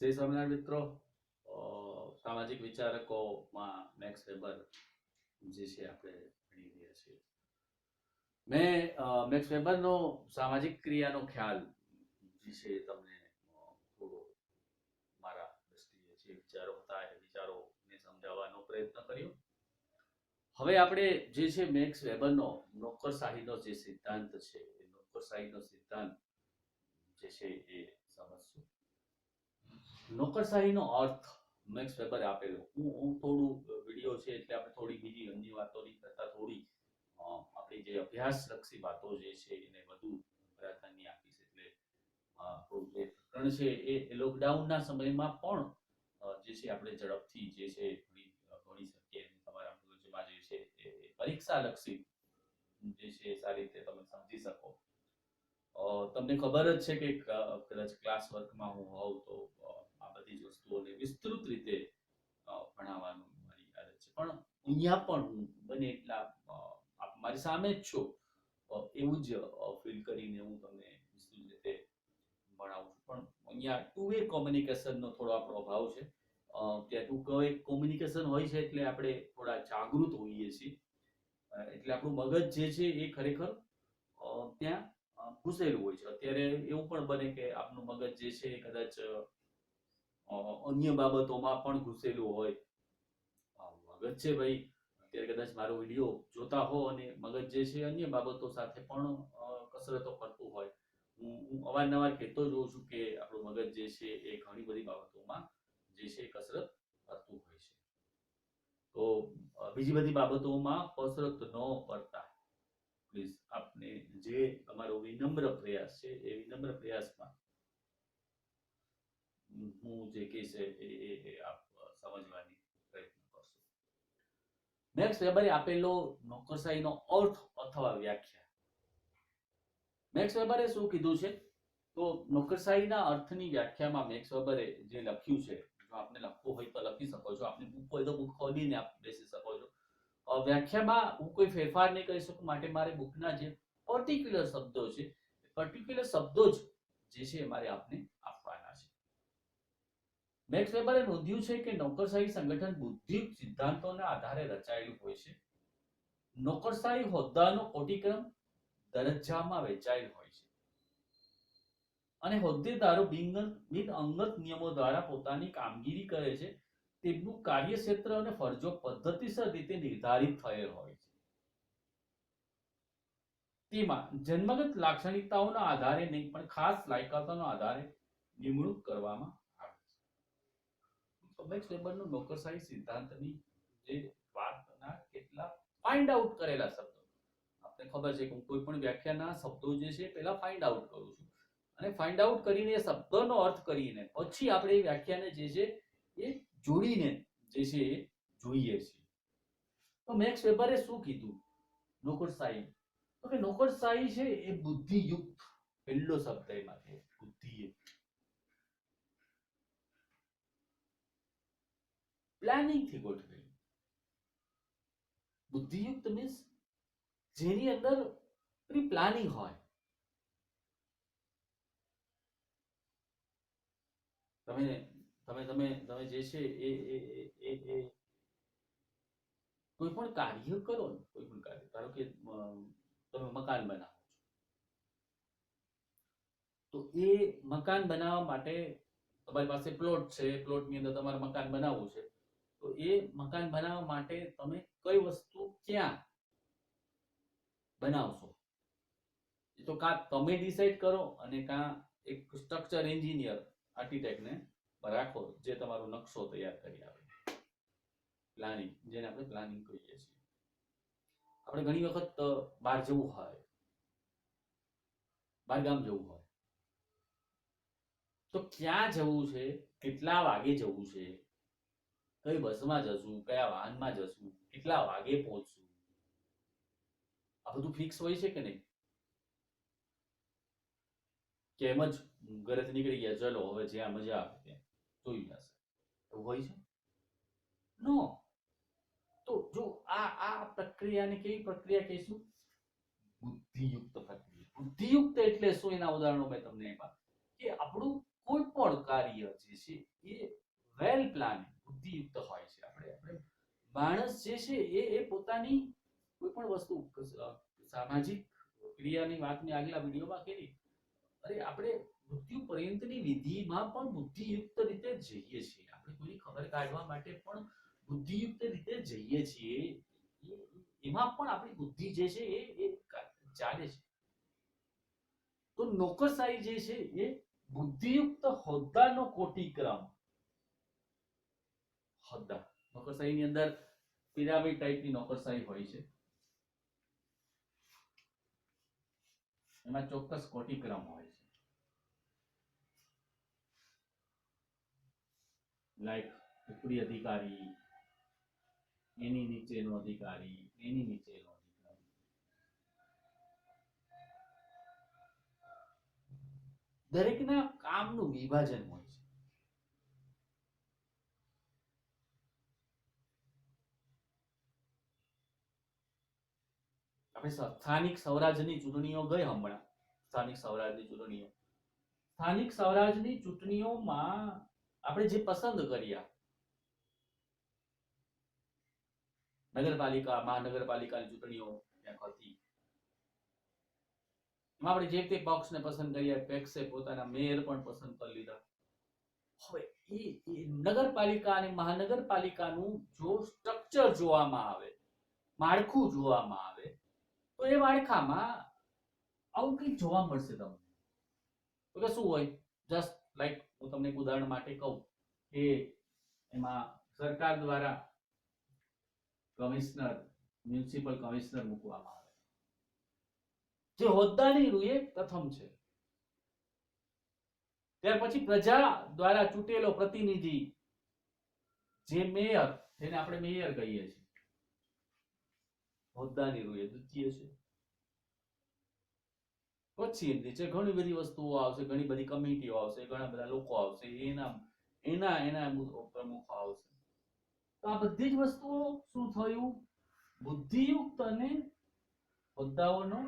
જય સ્વામિનારાયણ મિત્રો. સામાજિક વિચારકોમાં મેક્સ વેબર જે છે આપણે ભણી રહ્યા છીએ. મેં મેક્સ વેબરનો સામાજિક ક્રિયાનો ખ્યાલ જે છે તમને થોડો મારા દ્રષ્ટિએ જે વિચારો હતા એ વિચારોને સમજાવવાનો પ્રયત્ન કર્યો. હવે આપણે જે છે મેક્સ વેબરનો નોકરશાહીનો જે સિદ્ધાંત છે એ નોકરશાહીનો સિદ્ધાંત જે છે એ સમજશું. નોકરશાહીનો અર્થ મેક્સ વેબરે આપેલો. હું થોડું વિડીયો છે એટલે આપણે થોડી બીજી અન્ય વાતોની કરતા થોડી આપણી જે અભ્યાસલક્ષી વાતો જે છે એને વધુ પ્રાધાન્ય આપીશ. એટલે થોડું જે પ્રકરણ છે એ લોકડાઉનના સમયમાં પણ જે છે આપણે ઝડપથી જે છે ભણી શકીએ. તમારા મગજમાં જે છે એ પરીક્ષાલક્ષી જે છે સારી રીતે તમે સમજી શકો. તમને ખબર જ છે કે કદાચ ક્લાસ વર્કમાં હું હોઉં તો આ બધી જ વસ્તુઓને વિસ્તૃત રીતે ભણાવવાનું મારી આદત છે. પણ અહીંયા પણ હું બને એટલા આપ મારી સામે જ છો એવું જ ફીલ કરીને હું તમને વિસ્તૃત રીતે ભણાવું છું. પણ અહીંયા ટુ વે કોમ્યુનિકેશનનો થોડો આપણો અભાવ છે. ત્યાં ટુ વે કોમ્યુનિકેશન હોય છે એટલે આપણે થોડા જાગૃત હોઈએ છીએ. એટલે આપણું મગજ જે છે એ ખરેખર ત્યાં ઘૂસેલું હોય છે. અત્યારે એવું પણ બને કે આપનું મગજ જે છે એ કદાચ અન્ય બાબતોમાં પણ ઘૂસેલું હોય. મગજ છે ભાઈ, અત્યારે કદાચ મારો વિડીયો જોતા હો અને મગજ જે છે અન્ય બાબતો સાથે પણ કસરતો કરતું હોય. હું અવારનવાર કહેતો જોઉં છું કે આપણું મગજ જે છે એ ઘણી બધી બાબતોમાં જે છે કસરત કરતું હોય છે. તો બીજી બધી બાબતોમાં કસરત ન કરતા પ્લીઝ આપને જે તમારો વિનમ્ર પ્રયાસ છે એ વિનમ્ર પ્રયાસમાં હું જે કહીશ એ આપ સમજવાની પ્રયત્ન કરશો. મેક્સ વેબરે આપેલો નોકરશાહીનો અર્થ અથવા વ્યાખ્યા. મેક્સ વેબરે શું કીધું છે? તો નોકરશાહીના અર્થની વ્યાખ્યામાં મેક્સ વેબરે જે લખ્યું છે, જો આપને લખવું હોય તો લખી શકો છો, આપની બુક હોય તો બુક ખોલીને આપ બેસી શકો છો. વ્યાખ્યામાં હું કોઈ ફેરફાર નહીં કરી શકું, માટે મારે બુકના જે પર્ટિક્યુલર શબ્દો છે પર્ટિક્યુલર શબ્દો જ જે છે મારે આપને આપવાના છે. મેક્સ વેબરે નોંધ્યું છે કે નોકરશાહી સંગઠન બુદ્ધિયુક્ત સિદ્ધાંતોના આધારે રચાયેલું હોય છે. નોકરશાહી હોદ્દાનો કોટિક્રમ દરજ્જામાં વહેંચાયેલ હોય છે અને હોદ્દેદારો બિનઅંગત નિયમો દ્વારા પોતાની કામગીરી કરે છે. તેમનું કાર્યક્ષેત્ર અને ફરજો પદ્ધતિસર રીતે નિર્ધારિત થયેલ હોય છે. તેમાં જન્મગત લાક્ષણિકતાઓના આધારે નહીં પણ ખાસ લાયકાતોના આધારે નિમણૂક કરવામાં આવે છે. મેક્સ વેબરનો નોકરશાહી સિદ્ધાંતની જે વાતના કેટલા ફાઇન્ડ આઉટ કરેલા શબ્દો. આપને ખબર છે કે હું કોઈ પણ વ્યાખ્યાના શબ્દો જે છે પહેલા ફાઇન્ડ આઉટ કરું છું અને ફાઇન્ડ આઉટ કરીને એ શબ્દનો અર્થ કરીને પછી આપણે એ વ્યાખ્યાને જે છે એ જોડીને જે છે એ જોઈએ છીએ. તો મેક્સ વેબરે શું કીધું નોકરશાહી? તો કે નોકરશાહી છે એ બુદ્ધિયુક્ત, પહેલો શબ્દ એમાં છે બુદ્ધિયુક્ત, પ્લાનિંગ થી ગોઠવેલી. બુદ્ધિયુક્ત મીન્સ જેની અંદર પ્રી પ્લાનિંગ હોય. તમે તમે તમે તમે જે છે એ કોઈ પણ કાર્ય કરો ને, કોઈ પણ કાર્ય, ધારો કે તમે મકાન બનાવો છો, તો એ મકાન બનાવવા માટે તમારી પાસે પ્લોટ છે, પ્લોટની અંદર તમારે મકાન બનાવવું છે. તો એ મકાન બનાવવા માટે તમે કઈ વસ્તુ ક્યાં બનાવશો એ તો કાં તમે ડિસાઈડ કરો અને કાં એક સ્ટ્રક્ચર એન્જિનિયર આર્કિટેક્ટને રાખો જે તમારો નકશો તૈયાર કરી આપે. પ્લાનિંગ, જેને આપણે પ્લાનિંગ કહીએ છીએ. આપણે ઘણી વખત બહાર જવું હોય, બહાર ગામ જવું હોય, તો ક્યાં જવું છે, કેટલા વાગે જવું છે, કઈ બસમાં જશું, કયા વાહનમાં જશું, કેટલા વાગે પહોંચશું, આ બધું ફિક્સ હોય છે કે નહીં? કે એમ જ ઘરેથી નીકળી ગયા, ચલો હવે જ્યાં મજા આવે ત્યાં જોઈ જશે, એવું હોય છે? નો. તો જો આ પ્રક્રિયાને કેવી પ્રક્રિયા કહીશું? બુદ્ધિયુક્ત પ્રક્રિયા. બુદ્ધિયુક્ત એટલે શું? એના ઉદાહરણો મેં તમને આપ્યા કે આપણું કોઈ પણ કાર્ય જે છે એ વેલ પ્લાન બુદ્ધિયુક્ત હોય છે. આપણે માણસ જે છે એ પોતાની કોઈ પણ વસ્તુ સામાજિક ક્રિયાની વાત મેં આગલા વિડીયોમાં કરી. અરે આપણે મૃત્યુ પર્યંતની વિધિમાં પણ બુદ્ધિયુક્ત રીતે જઈએ છીએ. આપણે કોઈની ખબર કાઢવા માટે પણ બુદ્ધિયુક્ત રીતે જઈએ છીએ. એમાં પણ આપણી બુદ્ધિ જે છે એ ચાલે છે. તો નોકરશાહી જે છે એ બુદ્ધિયુક્ત હોદ્દાનો કોટિક્રમ. હોદ્દા નોકરશાહીની અંદર પિરામિડ ટાઈપની નોકરશાહી હોય છે. એમાં ચોક્કસ કોટિક્રમ હોય છે. લાઈક ઉપરી અધિકારી, એની નીચેનો અધિકારી, એની નીચેનો અધિકારી. દરેકના કામનું વિભાજન હોય છે. આપણે સ્થાનિક સ્વરાજની ચૂંટણીઓ ગઈ હમણાં. સ્થાનિક સ્વરાજની ચૂંટણીઓમાં આપણે જે પસંદ કર્યા, નગરપાલિકા, મહાનગરપાલિકાની ચૂંટણીઓ ક્યાંક હતી, એમાં આપણે જે તે પક્ષને પસંદ કર્યા, પેક્સે પોતાના મેયર પણ પસંદ કરી લીધા. હવે એ નગરપાલિકા અને મહાનગરપાલિકાનું જો સ્ટ્રક્ચર જોવામાં આવે, માળખું જોવામાં આવે, તો એ માળખામાં આવું કંઈક જોવા મળશે તમને. તો કે શું હોય? જસ્ટ લાઈક હું તમને એક ઉદાહરણ માટે કહું કે એમાં સરકાર દ્વારા કમિશનર, મ્યુનિસિપલ કમિશનર મૂકવામાં આવે. જે હોદ્દાની રૂએ પ્રથમ છે. ત્યાર પછી પ્રજા દ્વારા ચૂંટેલો પ્રતિનિધિ, જે મેયર, જેને આપણે મેયર કહીએ છીએ, હોદ્દાની રૂએ દ્વિતીય છે. પછી નીચે ઘણી બધી વસ્તુઓ આવશે, ઘણી બધી કમિટીઓ આવશે, ઘણા બધા લોકો આવશે, એના પ્રમુખો આવશે. તો આ બધી જ વસ્તુઓ શું થયું? બુદ્ધિયુક્ત અને હોદ્દાઓનો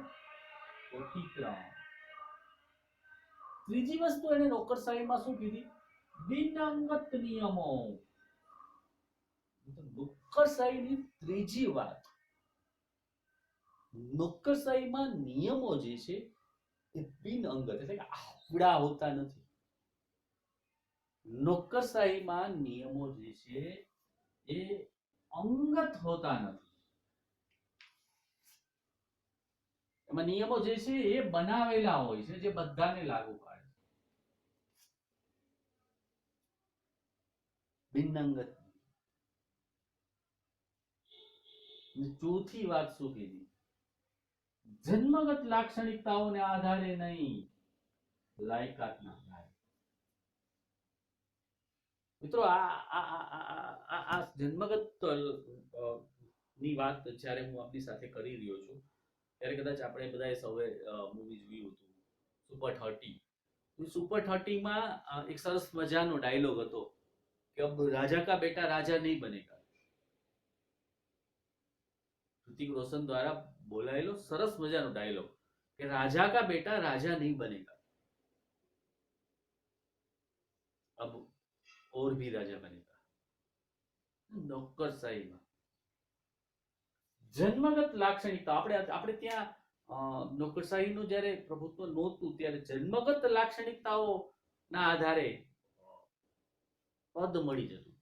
કોટિક્રમ. ત્રીજી વસ્તુ એને નોકરશાહીમાં શું કીધી? બિનઅંગત નિયમો. નોકરશાહીની ત્રીજી વાત, નોકરશાહીમાં નિયમો જે છે એ બિનઅંગત, એટલે કે આપણા હોતા નથી. નોકરશાહીમાં નિયમો જે છે એ અંગત હોતા નથી. એમાં નિયમો જે છે એ બનાવેલા હોય છે, જે બધાને લાગુ પડે. બિનઅંગત. ચોથી વાત શું કીધી? જન્મગત લાક્ષણિકતાઓને આધારે નહીં, લાયકાતના આધારે. મિત્રો આ જન્મગત ની વાત જ્યારે હું આપની સાથે કરી રહ્યો છું ત્યારે કદાચ આપણે બધાએ સૌએ મૂવી જોયું હતું સુપર 30. સુપર 30 માં એક સરસ મજાનો ડાયલોગ હતો કે અબ રાજા કા બેટા રાજા નહીં બનેગા. ऋतिक रोशन द्वारा बोलाયેલો સરસ મજાનો ડાયલોગ કે રાજા કા બેટા રાજા નહીં બનેગા, अब और भी राजा बनेगा. નોકરશાહીમાં જન્મગત લાક્ષણિકતા, આપણે ત્યાં નોકરશાહીનું જ્યારે પ્રભુત્વ નહોતું ત્યારે જન્મગત લાક્ષણિકતાઓ ના આધારે પદ મળી જતું.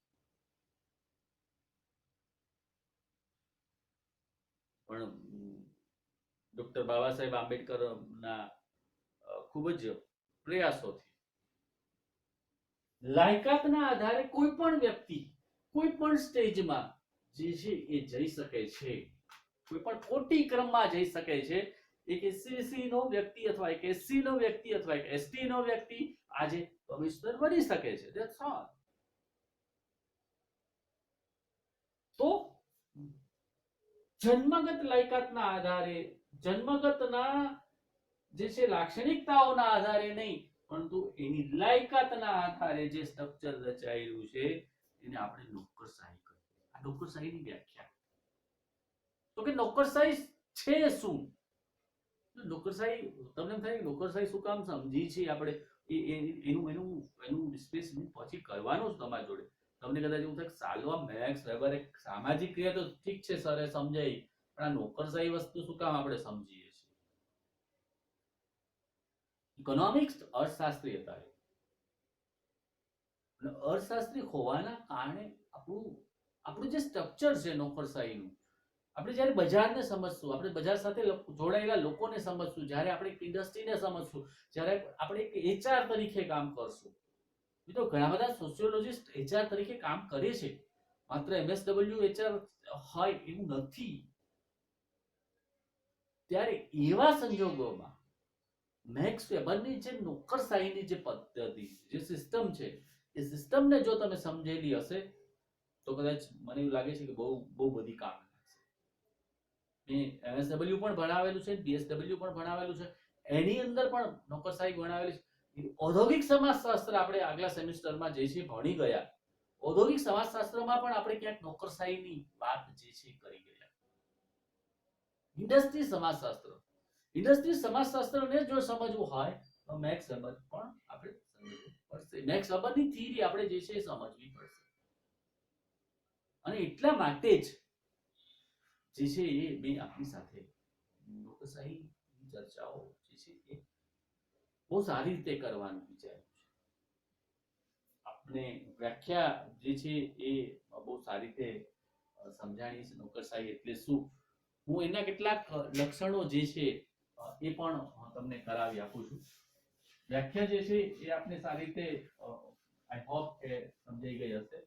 પણ ડોક્ટર બાબા સાહેબ આંબેડકર ના ખૂબ જ પ્રયાસોથી લાયકાતના આધારે કોઈ પણ વ્યક્તિ કોઈ પણ સ્ટેજમાં જે છે એ જઈ શકે છે, કોઈ પણ કોટિક્રમમાં જઈ શકે છે. એક એસસી નો વ્યક્તિ અથવા એક એસસી નો વ્યક્તિ અથવા એક એસટી નો વ્યક્તિ આજે કમિશનર બની શકે છે. That's all. તો જન્મગત લાયકાતના આધારે, જન્મગતના જે છે લાક્ષણિકતાઓના આધારે નહીં, પરંતુ એની લાયકાતના આધારે જે સ્ટ્રક્ચર રચાયેલું છે એને આપણે નોકરશાહી કહીએ. આ નોકરશાહીની વ્યાખ્યા. તો કે નોકરશાહી છે શું? નોકરશાહી તમને એમ થાય નોકરશાહી શું કામ સમજી છીએ આપણે? એનું એનું એનું ડિસ્પ્લેસમેન્ટ પછી કરવાનું જ તમારી જોડે. તમને કદાચ એવું થાય સાલવા મેક્સ વેબર એક સામાજિક ક્રિયા તો ઠીક છે સર સમજાય, પણ આ નોકરશાહી વસ્તુ શું કામ આપણે સમજીએ છીએ? ઇકોનોમિક્સ અર્થશાસ્ત્રી હતા અને અર્થશાસ્ત્રી હોવાના કારણે આપણું આપણું જે સ્ટ્રક્ચર છે નોકરશાહીનું, આપણે જ્યારે બજારને સમજશું, આપણે બજાર સાથે જોડાયેલા લોકોને સમજશું, જ્યારે આપણે એક ઇન્ડસ્ટ્રીને સમજશું, જ્યારે આપણે એક એચઆર તરીકે કામ કરશું. મિત્રો ઘણા બધા સોશિયોલોજિસ્ટ એચઆર તરીકે કામ કરે છે, માત્ર એમએસડબલ્યુ એચઆર હોય એવું નથી. ત્યારે એવા સંજોગોમાં મેક્સ વેબરની જે નોકરશાહીની જે પદ્ધતિ, જે સિસ્ટમ છે, એ સિસ્ટમને જો તમે સમજેલી હશે તો કદાચ મને એવું લાગે છે કે બહુ બહુ બધી કામ લાગશે. મેં એમએસડબલ્યુ પણ ભણાવેલું છે, બીએસડબલ્યુ પણ ભણાવેલું છે, એની અંદર પણ નોકરશાહી ભણાવેલી છે. ઔદ્યોગિક સમાજશાસ્ત્ર આપણે આગલા સેમિસ્ટરમાં જે છે ભણી ગયા, ઔદ્યોગિક સમાજશાસ્ત્રમાં પણ આપણે ક્યાંક નોકરશાહીની વાત જે છે કરી ગયા. ઇન્ડસ્ટ્રી સમાજશાસ્ત્ર, ઇન્ડસ્ટ્રી સમાજશાસ્ત્રને જો સમજવું હોય તો મેક્સ વેબર પણ આપણે સમજવું પડશે. મેક્સ વેબરની થિયરી આપણે જે છે સમજવી પડશે. અને એટલા માટે જ જે છે એ મેં આપની સાથે નોકરશાહી ચર્ચાઓ જે છે એ બહુ સારી રીતે કરવાનું વિચાર્યું છે. આપણે વ્યાખ્યા જે છે એ બહુ સારી રીતે સમજાણી છે. નોકરશાહી એટલે શું, હું એના કેટલાક લક્ષણો જે છે એ પણ તમને કરાવી આપું છું. વ્યાખ્યા જે છે એ આપને સારી રીતે આઈ હોપ કે સમજાઈ ગઈ હશે.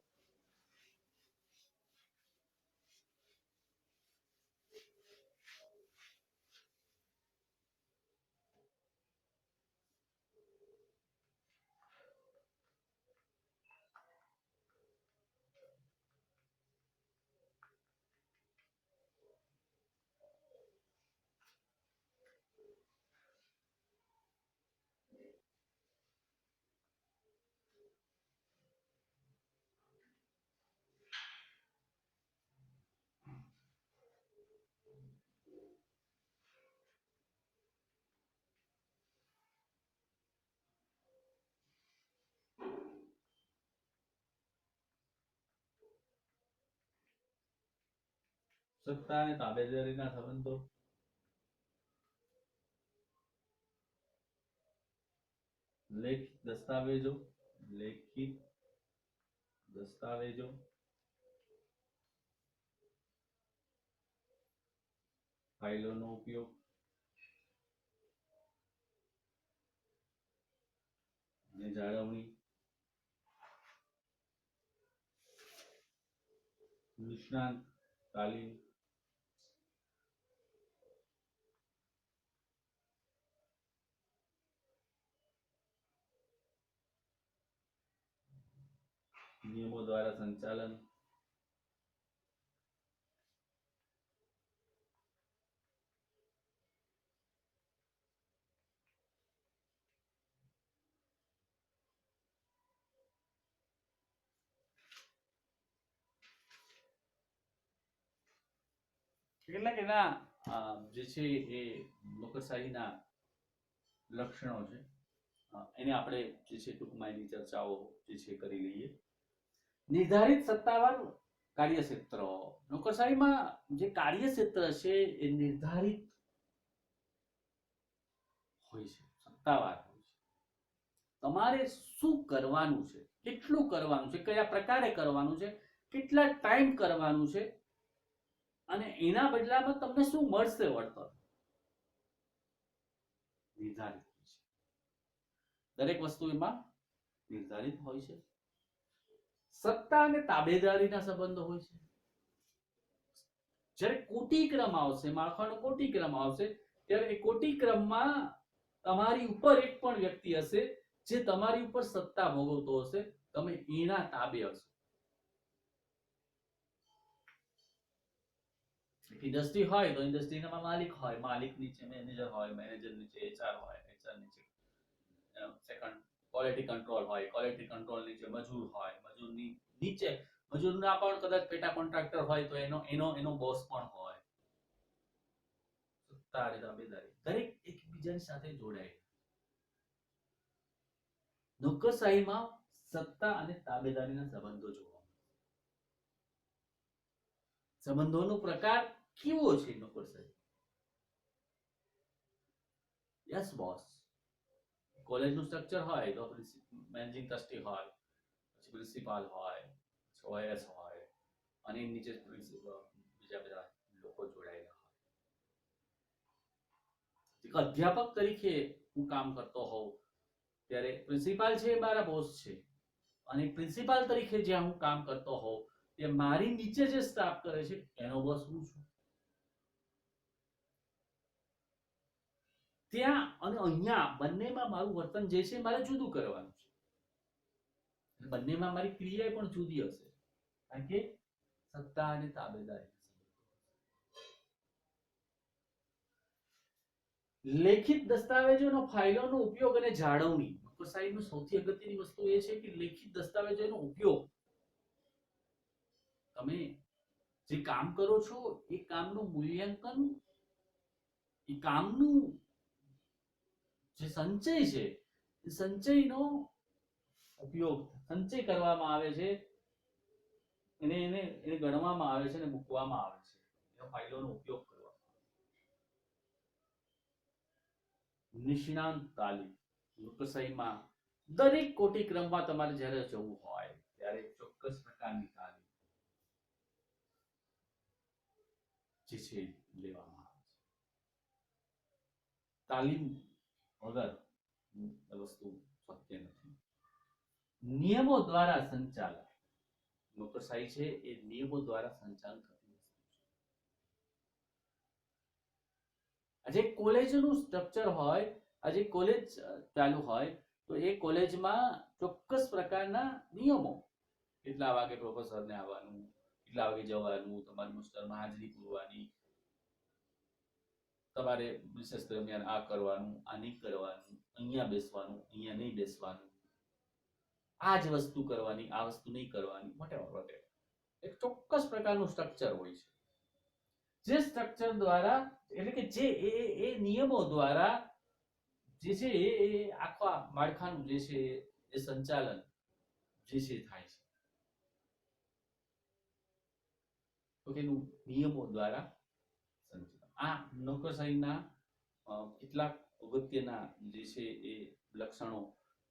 સત્તા અને તાબેદારીના સંબંધો, લેખિત દસ્તાવેજો, લેખિત દસ્તાવેજો, ફાઇલોનો ઉપયોગ, અને જાળવણી, નિષ્ણાંત તાલીમ, નિયમો દ્વારા સંચાલન, કેટલાક એના જે છે એ નોકરશાહીના લક્ષણો છે, એને આપણે જે છે ટૂંકમાં એની ચર્ચાઓ જે છે કરી લઈએ. નિર્ધારિત સત્તાવાર કાર્યક્ષેત્ર, નોકરશાહીમાં જે કાર્યક્ષેત્ર છે એ નિર્ધારિત હોય છે, સત્તાવાર હોય છે. તમારે શું કરવાનું છે, કેટલું કરવાનું છે, કયા પ્રકારે કરવાનું છે, કેટલા ટાઈમ કરવાનું છે, અને એના બદલામાં તમને શું મળશે વળતર, નિર્ધારિત હોય છે. દરેક વસ્તુ એમાં નિર્ધારિત હોય છે. સત્તા અને તાબેદારીના સંબંધો હોય છે. જ્યારે કોટિક્રમ આવશે, માળખાનો કોટિક્રમ આવશે, ત્યારે એ કોટિક્રમમાં તમારી ઉપર એક પણ વ્યક્તિ હશે જે તમારી ઉપર સત્તા ભોગવતો હશે, તમે એના તાબે હશો. ઇન્ડસ્ટ્રી હોય તો ઇન્ડસ્ટ્રીના માલિક હોય, માલિક નીચે મેનેજર હોય, મેનેજર નીચે એચઆર હોય, એચઆર નીચે સેકન્ડ ક્વોલિટી કંટ્રોલ હોય, ક્વોલિટી કંટ્રોલ નીચે મજૂર હોય, મજૂરની નીચે મજૂરના પણ કદાચ પેટા કોન્ટ્રાક્ટર હોય તો એનો એનો એનો બોસ પણ હોય. સત્તા અને તાબેદારી દરેક એકબીજાની સાથે જોડાય. નોકરશાહીમાં સત્તા અને તાબેદારીના સંબંધો જોવા મળે. સંબંધોનો પ્રકાર કેવો છે નોકરશાહી? Yes boss. કોલેજનું સ્ટ્રક્ચર હોય તો મેનેજિંગ ટ્રસ્ટી હોય, પછી પ્રિન્સિપાલ હોય, ઓએસ હોય, અને નીચે બીજા બધા લોકો જોડાયેલા હોય. એક અધ્યાપક તરીકે હું કામ કરતો હોઉં ત્યારે પ્રિન્સિપાલ છે એ મારા બોસ છે, અને પ્રિન્સિપાલ તરીકે જ્યાં હું કામ કરતો હોઉં તે મારી નીચે જે સ્ટાફ કરે છે એનો બોસ હું છું. ત્યાં અને અહીંયા બંનેમાં મારું વર્તન જે છે મારે જુદું કરવાનું છે. બંનેમાં મારી ક્રિયા પણ જુદી હશે, કારણ કે સત્તા અને તાબેદારી. લેખિત દસ્તાવેજોનો ફાઇલોનો ઉપયોગ અને જાળવણી. નોકરશાહીમાં સૌથી અગત્યની વસ્તુ એ છે કે લેખિત દસ્તાવેજોનો ઉપયોગ. તમે જે કામ કરો છો એ કામનું મૂલ્યાંકન, એ કામનું જે સંચય છે એ સંચયનો ઉપયોગ, સંચય કરવામાં આવે છે, એને એને એને ગણવામાં આવે છે અને મૂકવામાં આવે છે. એનો ફાઇલોનો ઉપયોગ કરવામાં આવે. નિષ્ણાંત તાલીમ. નોકરશાહીમાં દરેક કોટિક્રમમાં તમારે જ્યારે જવું હોય ત્યારે ચોક્કસ પ્રકારની તાલીમ જે છે લેવામાં આવે છે. તાલીમ વગર વસ્તુ શક્ય નથી. નિયમો દ્વારા સંચાલન. નોકરશાહી છે એ નિયમો દ્વારા સંચાલન થતી વસ્તુ છે. આજે કોલેજનું સ્ટ્રક્ચર હોય, આજે કોલેજ ચાલુ હોય તો એ કોલેજમાં ચોક્કસ પ્રકારના નિયમો, કેટલા વાગે પ્રોફેસરને આવવાનું, કેટલા વાગે જવાનું, તમારી માસ્ટરમાં હાજરી પૂરવાની, તમારે રિસર્ચ દરમિયાન આ કરવાનું, આ નહીં કરવાનું, અહીંયા બેસવાનું, અહીંયા નહીં બેસવાનું, આ જ વસ્તુ કરવાની, આ વસ્તુ નહીં કરવાની, વટેવર. એક ચોક્કસ પ્રકારનું સ્ટ્રક્ચર હોય છે. જે સ્ટ્રક્ચર દ્વારા, એટલે કે જે એ નિયમો દ્વારા જે છે એ આખા માળખાનું જે છે એ સંચાલન જે છે થાય છે. તો તેનું નિયમો દ્વારા સંચાલન. આ નોકરશાહીના કેટલાક અગત્યના જે છે એ લક્ષણો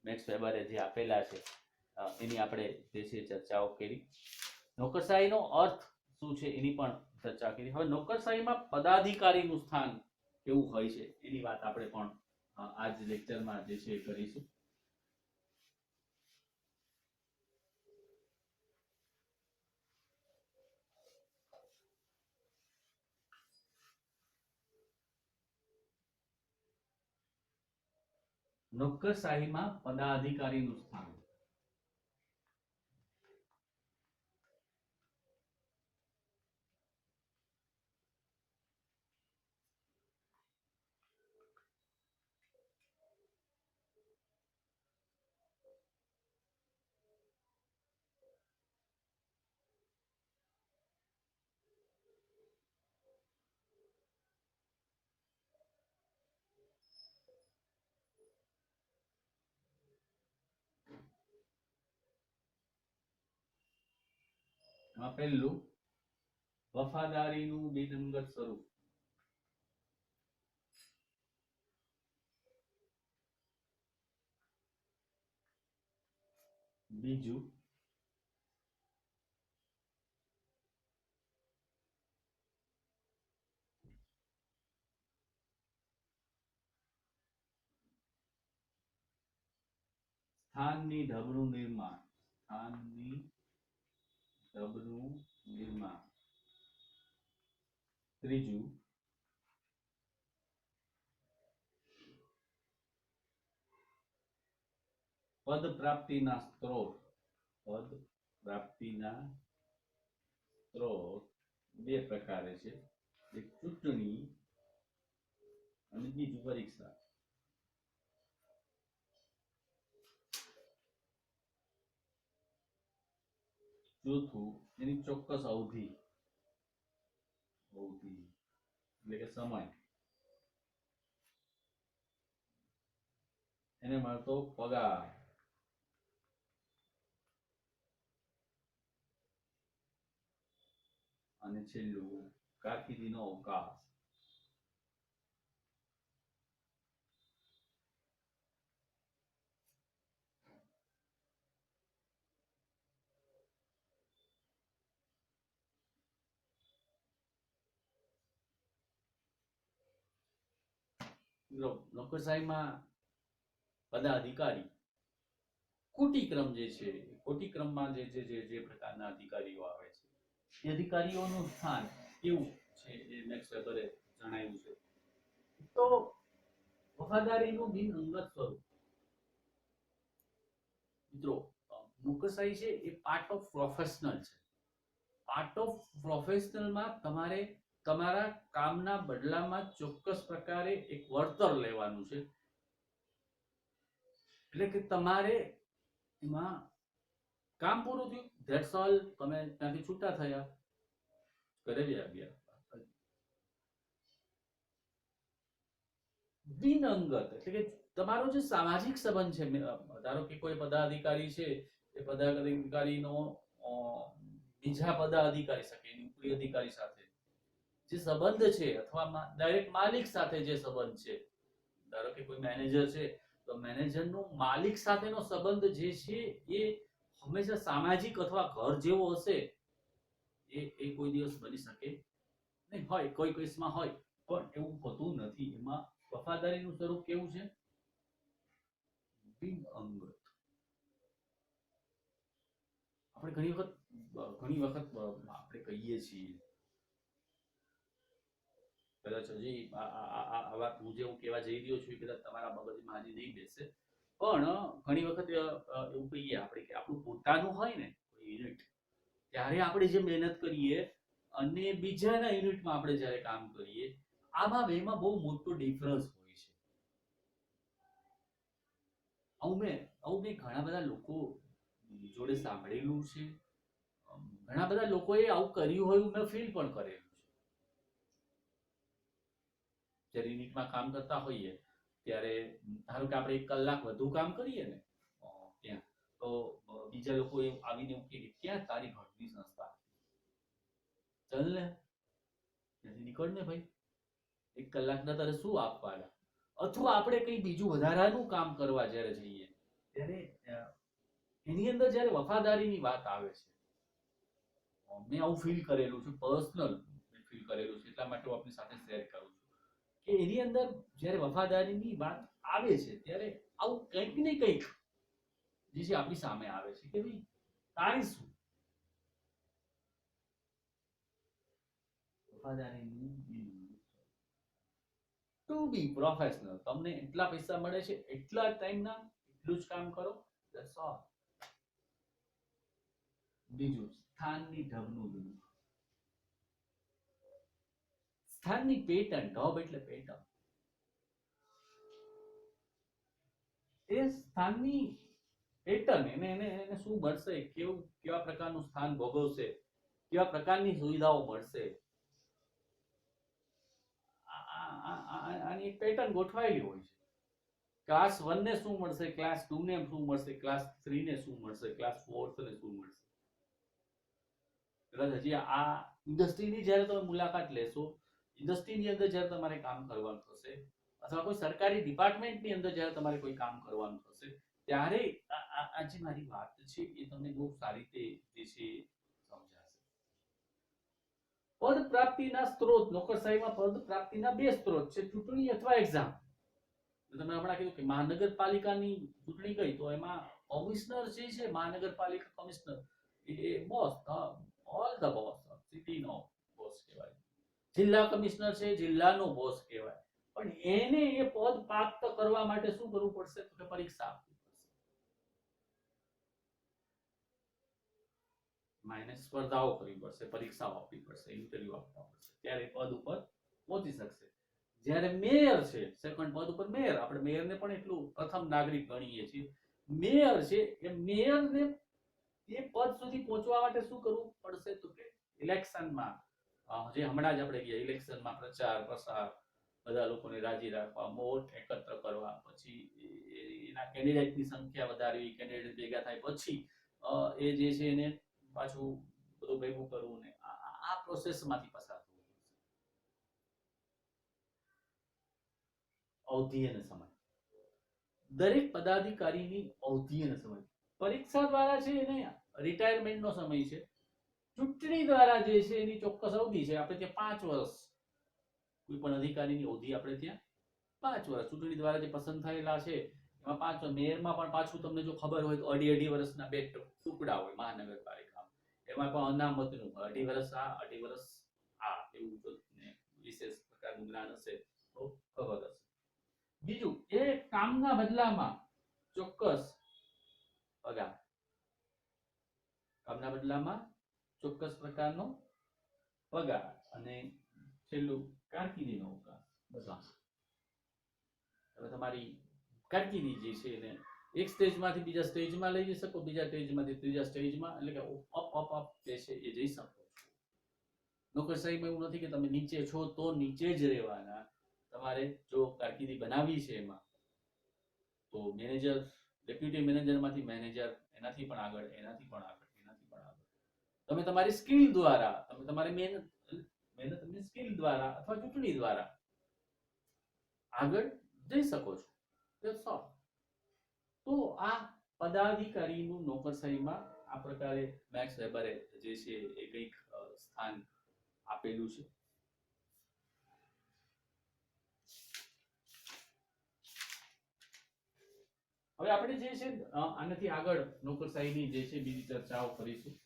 મેક્સ વેબરે જે આપેલા છે એની આપણે જે છે ચર્ચાઓ કરી. નોકરશાહીનો અર્થ શું છે એની પણ ચર્ચા કરી. હવે નોકરશાહીમાં પદાધિકારીનું સ્થાન કેવું હોય છે એની વાત આપણે પણ આ જ લેક્ચરમાં જે છે કરીશું. નોકરશાહીમાં પદાધિકારીનું સ્થાન. પહેલું, વફાદારીનું બિનઅંગત સ્વરૂપ. બીજું, સ્થાનની ઢબનું નિર્માણ. સ્થાનની ઢબનું નિર્માણ. ત્રીજું, પદ પ્રાપ્તિના સ્ત્રોત. પદ પ્રાપ્તિના સ્ત્રોત બે પ્રકારે છે, એક ચૂંટણી અને બીજું પરીક્ષા. ચોથું, એની ચોક્કસ અવધિ. અવધિ એટલે કે સમય, એને મળતો પગાર. અને છેલ્લું કારકિર્દીનો અવકાશ. નોકરશાહીમાં પદાધિકારી કોટિક્રમ જે છે, કોટિક્રમમાં જે પ્રકારના અધિકારીઓ આવે છે, એ અધિકારીઓનું સ્થાન કેવું છે એ મેક્સ વેબરે જણાવ્યું છે. તો વફાદારીનું બિનઅંગત સ્વરૂપ. મિત્રો, નોકરશાહી છે એ પાર્ટ ઓફ પ્રોફેશનલ છે. પાર્ટ ઓફ પ્રોફેશનલમાં તમારે તમારા કામના બદલામાં ચોક્કસ પ્રકારે એક વળતર લેવાનું છે. એટલે કે તમારે એમાં કામ પૂરું થયું, ધેટ્સ ઓલ, તમે ત્યાંથી છૂટા થયા, ઘરે ગયા. બિનઅંગત એટલે કે તમારો જે સામાજિક સંબંધ છે, ધારો કે કોઈ પદાધિકારી છે, એ પદાધિકારીનો બીજા પદાધિકારી સાથે, ઉપરી અધિકારી સાથે જે સંબંધ છે, અથવા ડાયરેક્ટ માલિક સાથે જે સંબંધ છે, ધારો કે કોઈ મેનેજર છે, તો મેનેજરનો માલિક સાથેનો સંબંધ જે છે એ હંમેશા સામાજિક અથવા ઘર જેવો હશે, એ કોઈ દિવસ બની શકે નહીં. હોય કોઈ કેસમાં હોય, પણ એવું હોતું નથી. એમાં વફાદારીનું સ્વરૂપ કેવું છે? બિનઅંગત. આપણે ઘણી વખત આપણે કહીએ છીએ, કદાચ હજી આ વાત હું જે હું કહેવા જઈ રહ્યો છું કદાચ તમારા મગજમાં હજી નહીં બેસે, પણ ઘણી વખત એવું કહીએ આપણે કે આપણું પોતાનું હોય ને યુનિટ, ત્યારે આપણે જે મહેનત કરીએ અને બીજાના યુનિટમાં આપણે જ્યારે કામ કરીએ, આમાં બેમાં બહુ મોટો ડિફરન્સ હોય છે. આવું મેં ઘણા બધા લોકો જોડે સાંભળેલું છે. ઘણા બધા લોકોએ આવું કર્યું હોય મેં ફીલ પણ કરેલું છે. જ્યારે યુનિટમાં કામ કરતા હોઈએ ત્યારે ધારો કે આપણે 1 કલાક વધુ કામ કરીએ ને ત્યાં, તો બીજા લોકો આવીને એવું કહે કે ક્યાં તારી ઘરની સંસ્થા, ચલ ને ત્યાંથી નીકળ ને ભાઈ, 1 કલાકના તારે શું આપવાના. અથવા આપણે કંઈ બીજું વધારાનું કામ કરવા જ્યારે જઈએ ત્યારે એની અંદર જ્યારે વફાદારીની વાત આવે છે, મેં આવું ફીલ કરેલું છે, પર્સનલ ફીલ કરેલું છે, એટલા માટે હું આપની સાથે શેર કરું છું કે એની અંદર જ્યારે વફાદારીની વાત આવે છે ત્યારે આવું કંઈક ને કંઈક જે છે આપણી સામે આવે છે કે ભાઈ તારી શું વફાદારીનું. ટુ બી પ્રોફેશનલ, તમને એટલા પૈસા મળે છે, એટલા ટાઈમના એટલું જ કામ કરો, ધેટ્સ ઓલ. બીજું, સ્થાનની ઢબનું દૂર. સ્થાનની પેટર્ન, ઢબ એટલે પેટર્ન. એ સ્થાનની પેટર્ન એને શું મળશે, કેવા પ્રકારનું સ્થાન ભોગવશે, કેવા પ્રકારની સુવિધાઓ મળશે, આની એક પેટર્ન ગોઠવાયેલી હોય છે. ક્લાસ 1 ને શું મળશે, ક્લાસ 2 ને શું મળશે, ક્લાસ 3 ને શું મળશે, ક્લાસ 4 ને શું મળશે. કદાચ હજી આ ઇન્ડસ્ટ્રીની જ્યારે તમે મુલાકાત લેશો, ઇન્ડસ્ટ્રીની અંદર જ્યારે તમારે કામ કરવાનું થશે, અથવા કોઈ સરકારી ડિપાર્ટમેન્ટની અંદર જ્યારે તમારે કોઈ કામ કરવાનું થશે, ત્યારે આ જે મારી વાત છે એ તમને બહુ સારી રીતે જે છે સમજાશે. પદ પ્રાપ્તિના સ્ત્રોત. નોકરશાહીમાં પદ પ્રાપ્તિના 2 સ્ત્રોત છે, ચૂંટણી અથવા એક્ઝામ. તમે હમણાં કીધું કે મહાનગરપાલિકાની ચૂંટણી ગઈ તો એમાં કમિશનર જે છે, મહાનગરપાલિકા કમિશનર, એ બોસ, ઓલ ધ બોસ, સિટીનો બોસ કહેવાય. જિલ્લા કમિશનર છે, જિલ્લાનો બોસ કહેવાય. પણ એને એ પદ પ્રાપ્ત કરવા માટે શું કરવું પડશે, તો કે પરીક્ષા આપવી પડશે, માઇનસ સ્પર્ધાઓ કરવી પડશે, પરીક્ષાઓ આપવી પડશે, ઇન્ટરવ્યુ આપવા પડશે, ત્યારે પદ ઉપર પહોંચી શકશે. જ્યારે મેયર છે, સેકન્ડ પદ ઉપર મેયર, આપણે મેયરને પણ એટલું પ્રથમ નાગરિક ગણીએ છીએ. મેયર છે, એ મેયરને એ પદ સુધી પહોંચવા માટે શું કરવું પડશે, તો કે ઇલેક્શનમાં, જે હમણાં જ આપણે ગયા ઇલેક્શનમાં પ્રચાર પ્રસાર, બધા લોકોને રાજી રાખવા, વોટ એકત્ર કરવા, પછી એના કેન્ડિડેટની સંખ્યા વધારવી, કેન્ડિડેટ ભેગા થાય પછી એ જે છે એને પાછું બધું ભેગું કરવું ને આ પ્રોસેસમાંથી પસાર થવું પડશે. અવધિ અને સમય, દરેક પદાધિકારીની અવધિ અને સમય. પરીક્ષા દ્વારા છે એને રિટાયરમેન્ટનો સમય છે, ચૂંટણી દ્વારા જે છે એની ચોક્કસ અવધિ છે. આપણે ત્યાં 5 વર્ષ કોઈ પણ અધિકારીની અવધિ આપણે ત્યાં 5 વર્ષ, ચૂંટણી દ્વારા જે પસંદ થયેલા છે એમાં 5 વર્ષ. મેયરમાં પણ પાછું તમને જો ખબર હોય તો અઢી વર્ષના 2 ટુકડા હોય મહાનગરપાલિકા, એમાં પણ અનામતનું 2.5 વર્ષ આ 2.5 વર્ષ આ, એવું તમને વિશેષ પ્રકારનું જ્ઞાન હશે તો ખબર હશે. બીજું, એ કામના બદલામાં ચોક્કસ પગાર, કામના બદલામાં ચોક્કસ પ્રકારનો પગાર. અને છેલ્લું કારકિર્દીનો અવકાશ. બદલામાં તમે તમારી કારકિર્દી જે છે એને એક સ્ટેજમાંથી બીજા સ્ટેજમાં લઈ જઈ શકો, બીજા સ્ટેજમાંથી ત્રીજા સ્ટેજમાં, એટલે કે અપ જે છે એ જઈ શકો છો. નોકરશાહીમાં એવું નથી કે તમે નીચે છો તો નીચે જ રહેવાના. તમારે જો કારકિર્દી બનાવી છે એમાં તો મેનેજર, ડેપ્યુટી મેનેજરમાંથી મેનેજર, એનાથી પણ આગળ, એનાથી પણ આગળ, એનાથી પણ આગળ. તમે તમારી સ્કિલ દ્વારા, તમે તમારી મહેનતની સ્કિલ દ્વારા અથવા ચૂંટણી દ્વારા આગળ જઈ શકો છો. That's all. તો આ પદાધિકારીનું નોકરશાહીમાં આ પ્રકારે મેક્સ વેબરે જે છે એ કંઈક સ્થાન આપેલું છે. હવે આપણે જે છે આનાથી આગળ નોકરશાહીની જે છે બીજી ચર્ચાઓ કરીશું.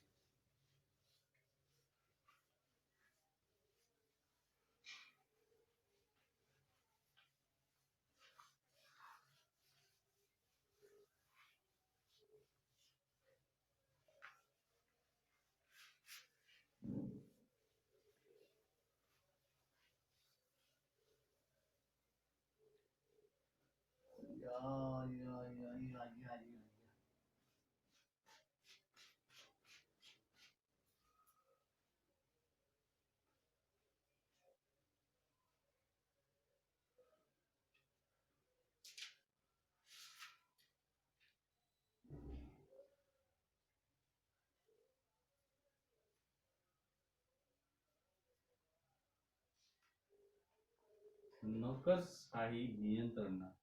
નોકરશાહી નિયંત્રણના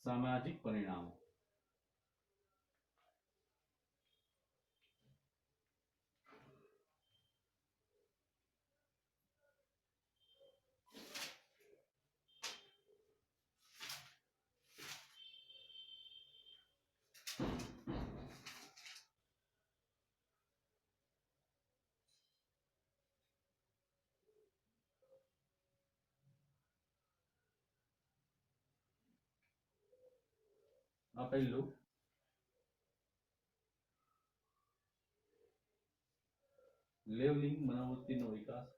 સામાજિક પરિણામો. આ પહેલું. લેવલિંગ મનોવૃત્તિનો વિકાસ.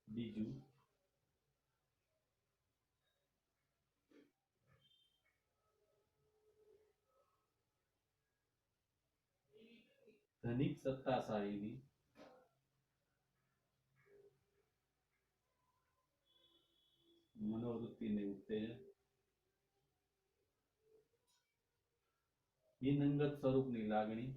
બીજું, ધનિક સત્તાશાહીની મનોવૃત્તિને ઉત્તેજન. બિનઅંગત સ્વરૂપની લાગણી.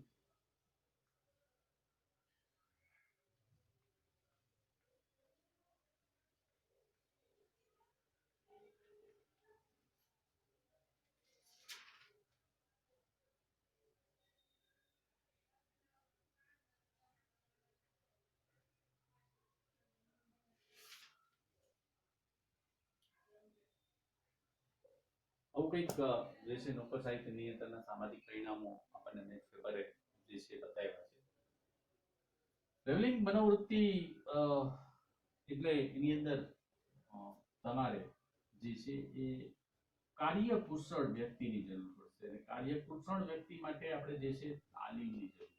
આવું કંઈક જે છે નોકરશાહી નિયંત્રણના સામાજિક પરિણામો આપણને મેક્સ વેબરે જે છે બતાવ્યા છે. લેવલિંગ મનોવૃત્તિ એટલે એની અંદર તમારે જે છે એ કાર્યકુશળ વ્યક્તિની જરૂર પડશે, અને કાર્યકુશળ વ્યક્તિ માટે આપણે જે છે તાલીમની જરૂર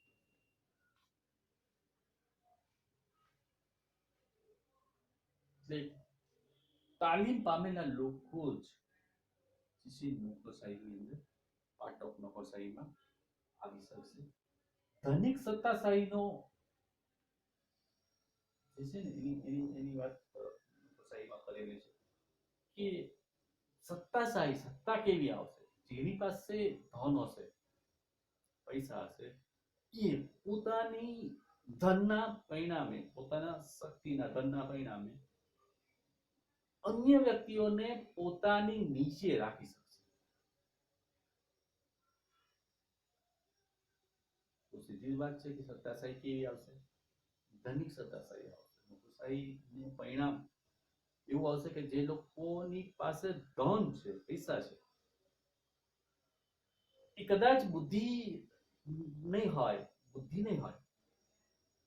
છે. તાલીમ પામેલા લોકો જ નોકરશાહીની અંદર પાર્ટ ઓફ નોકરશાહીમાં આવી શકશે. ધનિક સત્તાશાહીનો જે છે ને એની વાત લોકશાહીમાં કરેલી છે કે સત્તા કેવી આવશે? જેની પાસે ધન હશે, પૈસા હશે, એ પોતાની ધનના પરિણામે, પોતાના શક્તિના ધનના પરિણામે અન્ય વ્યક્તિઓને પોતાની નીચે રાખી શકશે. તો સીધી વાત છે કે સત્તાશાહી કેવી આવશે? ધનિક સત્તાશાહી આવશે. લોકશાહીનું પરિણામ એવું આવશે કે જે લોકોની પાસે ધન છે, પૈસા છે, એ કદાચ બુદ્ધિ નહીં હોય,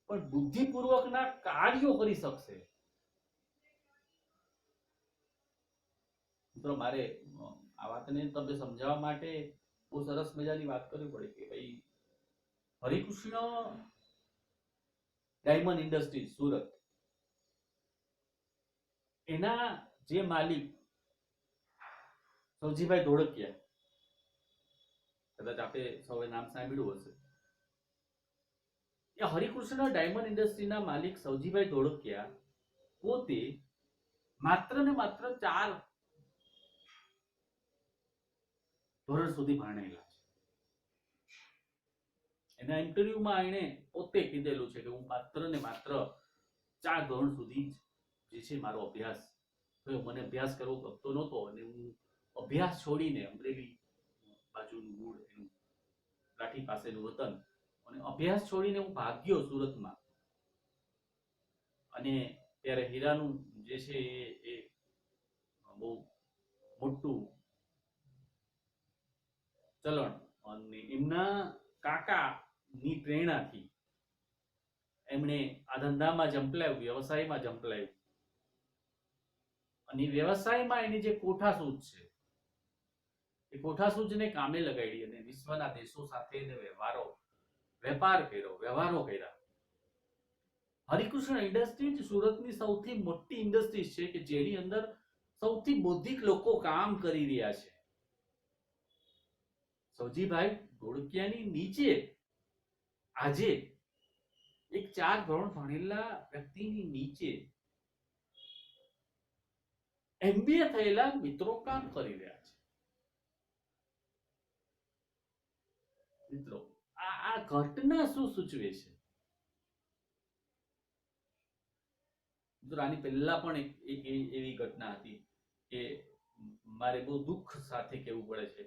પણ બુદ્ધિપૂર્વકના કાર્યો કરી શકશે. મિત્રો, મારે આ વાતને તમને સમજાવવા માટે બહુ સરસ મજાની વાત કરવી પડે કે ભાઈ હરિકૃષ્ણ ડાયમંડ ઇન્ડસ્ટ્રીઝ સુરત, એના જે માલિક સવજીભાઈ ધોળકિયા, કદાચ આપણે સૌએ નામ સાંભળ્યું હશે, એ હરિકૃષ્ણ ડાયમંડ ઇન્ડસ્ટ્રીના માલિક સવજીભાઈ ધોળકિયા પોતે માત્ર ને માત્ર 4 ધોરણ સુધી ભણેલા છે. એના ઇન્ટરવ્યુમાં એને પોતે કીધેલું છે કે હું માત્ર ને માત્ર 4 ધોરણ સુધી જે છે મારો અભ્યાસ થયો. મને અભ્યાસ કરવો ગમતો નહોતો અને હું અભ્યાસ છોડીને અમરેલી બાજુનું મૂળ એનું લાઠી પાસેનું વતન, અને અભ્યાસ છોડીને હું ભાગ્યો સુરતમાં. અને ત્યારે હીરાનું જે છે એ બહુ મોટું ચલણ, અને એમના કાકાની પ્રેરણાથી એમણે આ ધંધામાં ઝંપલાવ્યું, વ્યવસાયમાં ઝંપલાવ્યું. અને વ્યવસાયમાં એની જે કોઠાસૂઝ છે, એ કોઠાસૂઝને કામે લગાડી અને વિશ્વના દેશો સાથે વ્યવહારો કર્યા. હરિકૃષ્ણ ઇન્ડસ્ટ્રીઝ સુરતની સૌથી મોટી ઇન્ડસ્ટ્રીઝ છે કે જેની અંદર સૌથી બૌદ્ધિક લોકો કામ કરી રહ્યા છે. સવજીભાઈ ધોળકિયાની નીચે આજે એક 4 ધોરણ ભણેલા વ્યક્તિની નીચે MBA થયેલા મિત્રો કામ કરી રહ્યા છે. મિત્રો, આ ઘટના શું સૂચવે છે? મિત્રો, આની પહેલા પણ એક એવી ઘટના હતી કે મારે બહુ દુઃખ સાથે કહેવું પડે છે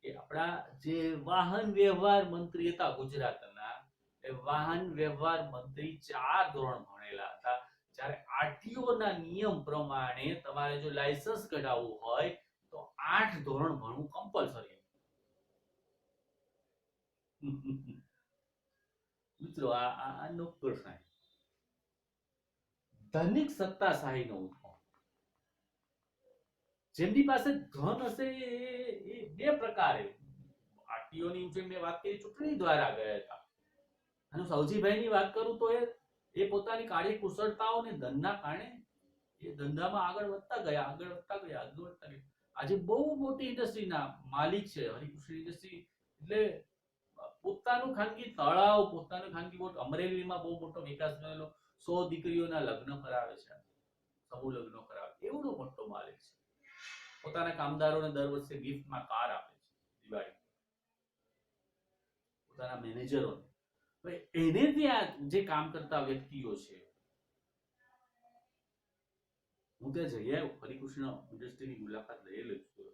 કે આપણા જે વાહન વ્યવહાર મંત્રી હતા ગુજરાતના, એ વાહન વ્યવહાર મંત્રી 4 ધોરણ ભણેલા હતા. જ્યારે RTO ના નિયમ પ્રમાણે તમારે જો લાયસન્સ કઢાવવું હોય તો 8 ધોરણ ભણવું કમ્પલસરી. મિત્રો, આ નોકરશાહી, ધનિક સત્તાશાહીનો ઉદ્ભવ. જેમની પાસે ધન હશે એ 2 પ્રકારે. RTO ની જે મેં વાત કરી, ચૂંટણી દ્વારા ગયા હતા. અને સવજીભાઈની વાત કરું તો એ પોતાની કાર્ય કુશળતાઓને ધનના કારણે એ ધંધામાં આગળ વધતા ગયા. આજે બહુ મોટી ઇન્ડસ્ટ્રીના માલિક છે હરિકૃષ્ણ ઇન્ડસ્ટ્રી. એટલે પોતાનું ખાનગી તળાવ, પોતાનું ખાનગી બોટ, અમરેલીમાં બહુ મોટો વિકાસ થયેલો, 100 દીકરીઓના લગ્ન કરાવે છે, સમૂહ લગ્નો કરાવે, એવડો મોટો માલિક છે. પોતાના કામદારોને દર વર્ષે ગિફ્ટમાં કાર આપે છે દિવાળી, પોતાના મેનેજરોને. એને ત્યાં જે કામ કરતા વ્યક્તિઓ છે, હું ત્યાં જઈ આવ્યો, હરિકૃષ્ણ ઇન્ડસ્ટ્રીની મુલાકાત લઈ છું.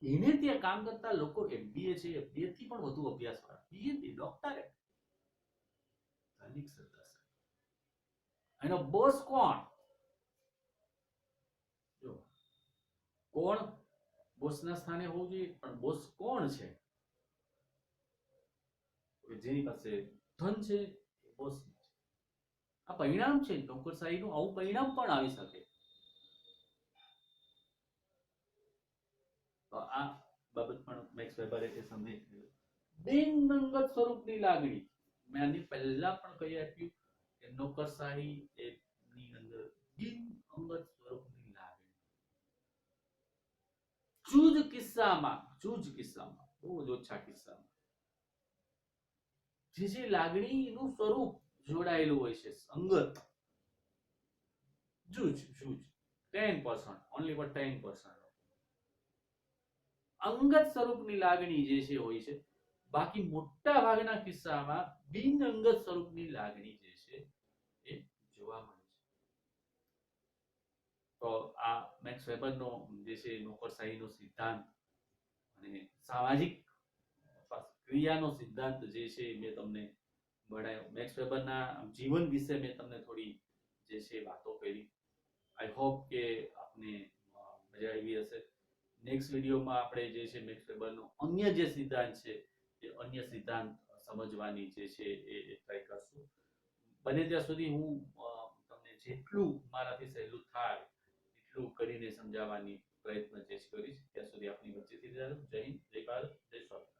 એને ત્યાં કામ કરતા લોકો MBA છે, MBA થી પણ વધુ અભ્યાસ વાળા, PhD, ડોક્ટરેટ. ધનિક સત્તાશાહી. એનો બોસ કોણ? જો, કોણ બોસના સ્થાને હોવું જોઈએ, પણ બોસ કોણ છે? જેની પાસે ધન છે એ બોસ છે. આ પરિણામ છે નોકરશાહીનું. આવું પરિણામ પણ આવી શકે. તો આ બાબત પણ મેક્સ વેબરે એ સમજી. બિનઅંગત સ્વરૂપની લાગણી, મેં આની પહેલા પણ કહી આપ્યું કે નોકરશાહી એની અંદર બિનઅંગત સ્વરૂપની લાગણી. જૂજ કિસ્સામાં, બહુ જ ઓછા કિસ્સામાં જે લાગણીનું સ્વરૂપ જોડાયેલું હોય છે, સંગત, જૂજ જૂજ 10%, ઓનલી ફોર 10%. અંગત સ્વરૂપની લાગણી જે છે હોય છે, બાકી મોટા ભાગના કિસ્સામાં બિન અંગત સ્વરૂપની લાગણી જે છે એ જોવા મળે છે. તો આ મેક્સ વેબરનો જે છે નોકરશાહીનો સિદ્ધાંત અને સામાજિક ક્રિયાનો સિદ્ધાંત જે છે મેં તમને ભણાવ્યો. મેક્સ વેબરના જીવન વિશે મેં તમને થોડી જે છે વાતો કરી. આઈ હોપ કે આપને મજા આવી હશે. નેક્સ્ટ વિડીયોમાં આપણે જે છે મેક્સ વેબરનો અન્ય જે સિદ્ધાંત છે એ અન્ય સિદ્ધાંત સમજવાની જે છે એ ટ્રાય કરશું. બને ત્યાં સુધી હું તમને જેટલું મારાથી સહેલું થાય એટલું કરીને સમજાવવાની પ્રયત્ન જે કરીશ. ત્યાં સુધી આપની વચ્ચેથી જય હિન્દ, જય ભારત, જય સ્વામિનારાયણ.